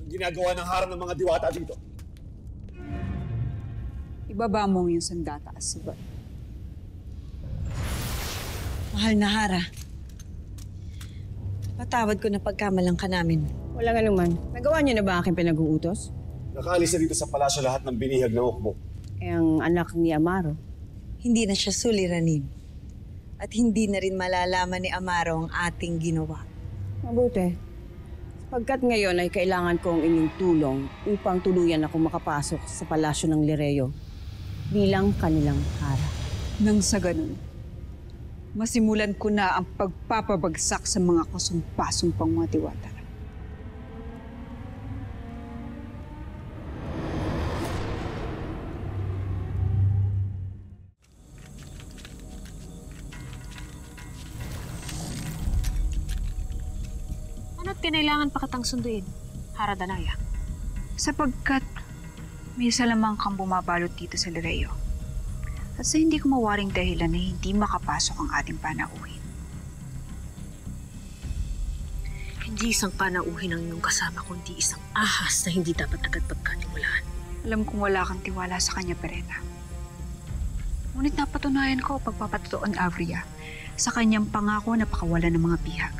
ginagawa ng harang ng mga diwata dito? Ibaba mo yung sandata, Asiba. Mahal na Hara, patawad ko na pagkamalang ka namin. Walang anuman. Nagawa niyo na ba aking pinag-uutos? Nakaalis na dito sa palasyo lahat ng binihag ng hukbo. Eh, ang anak ni Amaro. Hindi na siya suliranin. At hindi na rin malalaman ni Amaro ang ating ginawa. Mabuti. Pagkat ngayon ay kailangan ko ang inyong tulong upang tuluyan ako makapasok sa palasyo ng Lireo bilang kanilang Hara. Nang sa ganun, masimulan ko na ang pagpapabagsak sa mga kasumpa-sumpang mga diwata. Ano't kinailangan pa kitang sunduin, Hara Danaya? Sapagkat may isa lamang kang bumabalot dito sa Lireo. At sa hindi ko mawaring dahilan na hindi makapasok ang ating panauhin. Hindi isang panauhin ang iyong kasama, kundi isang ahas na hindi dapat agad pagkatiwalaan. Alam kong wala kang tiwala sa kanya, Perena. Ngunit napatunayan ko pagpapatutuon Avria sa kanyang pangako na pakawalan ng mga bihag.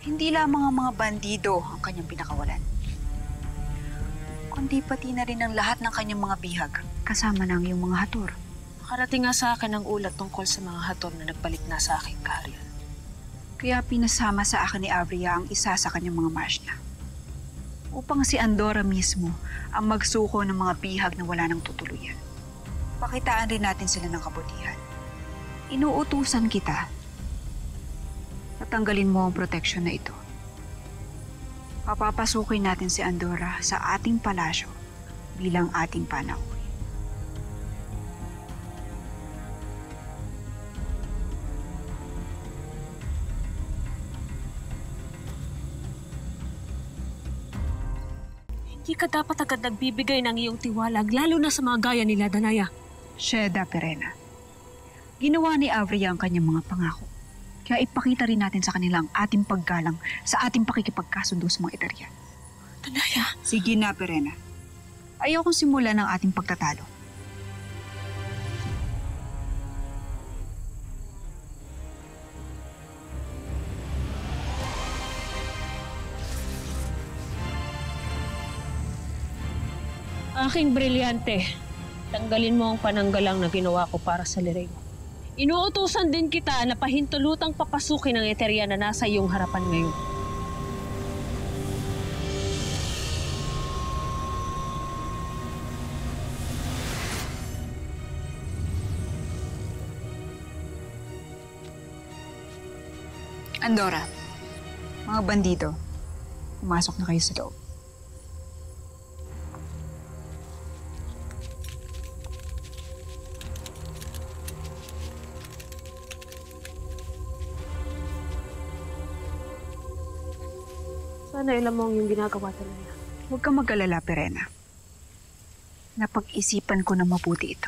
Hindi lamang ang mga bandido ang kanyang pinakawalan, kundi pati na rin ang lahat ng kanyang mga bihag, kasama na ang iyong mga hator. Nakarating nga sa akin ang ulat tungkol sa mga hator na nagbalik na sa aking kaharian. Kaya pinasama sa akin ni Avria ang isa sa kanyang mga mashna, upang si Andorra mismo ang magsuko ng mga bihag na wala nang tutuluyan. Pakitaan rin natin sila ng kabutihan. Inuutusan kita. Natanggalin mo ang proteksyon na ito. Papapasukin natin si Andorra sa ating palasyo bilang ating panauhin. Hindi ka dapat agad nagbibigay ng iyong tiwalag, lalo na sa mga gaya nila, Danaya. Sheda, Perena. Ginawa ni Avria ang kanyang mga pangako. Kaya ipakita rin natin sa kanila ang ating paggalang sa ating pakikipagkasundo sa mga Eteryan. Danaya! Sige na, Perena. Ayaw kong simulan ng ating pagtatalo. Aking brilyante, tanggalin mo ang pananggalang na ginawa ko para sa Lireo. Inuutusan din kita na pahintulutang papasukin ang Eteryan na nasa iyong harapan ngayon. Andorra, mga bandido, pumasok na kayo sa loob. Sana ilam mo ang iyong ginagawa, Danaya. Huwag kang mag-alala, Perena. Napag-isipan ko na mabuti ito.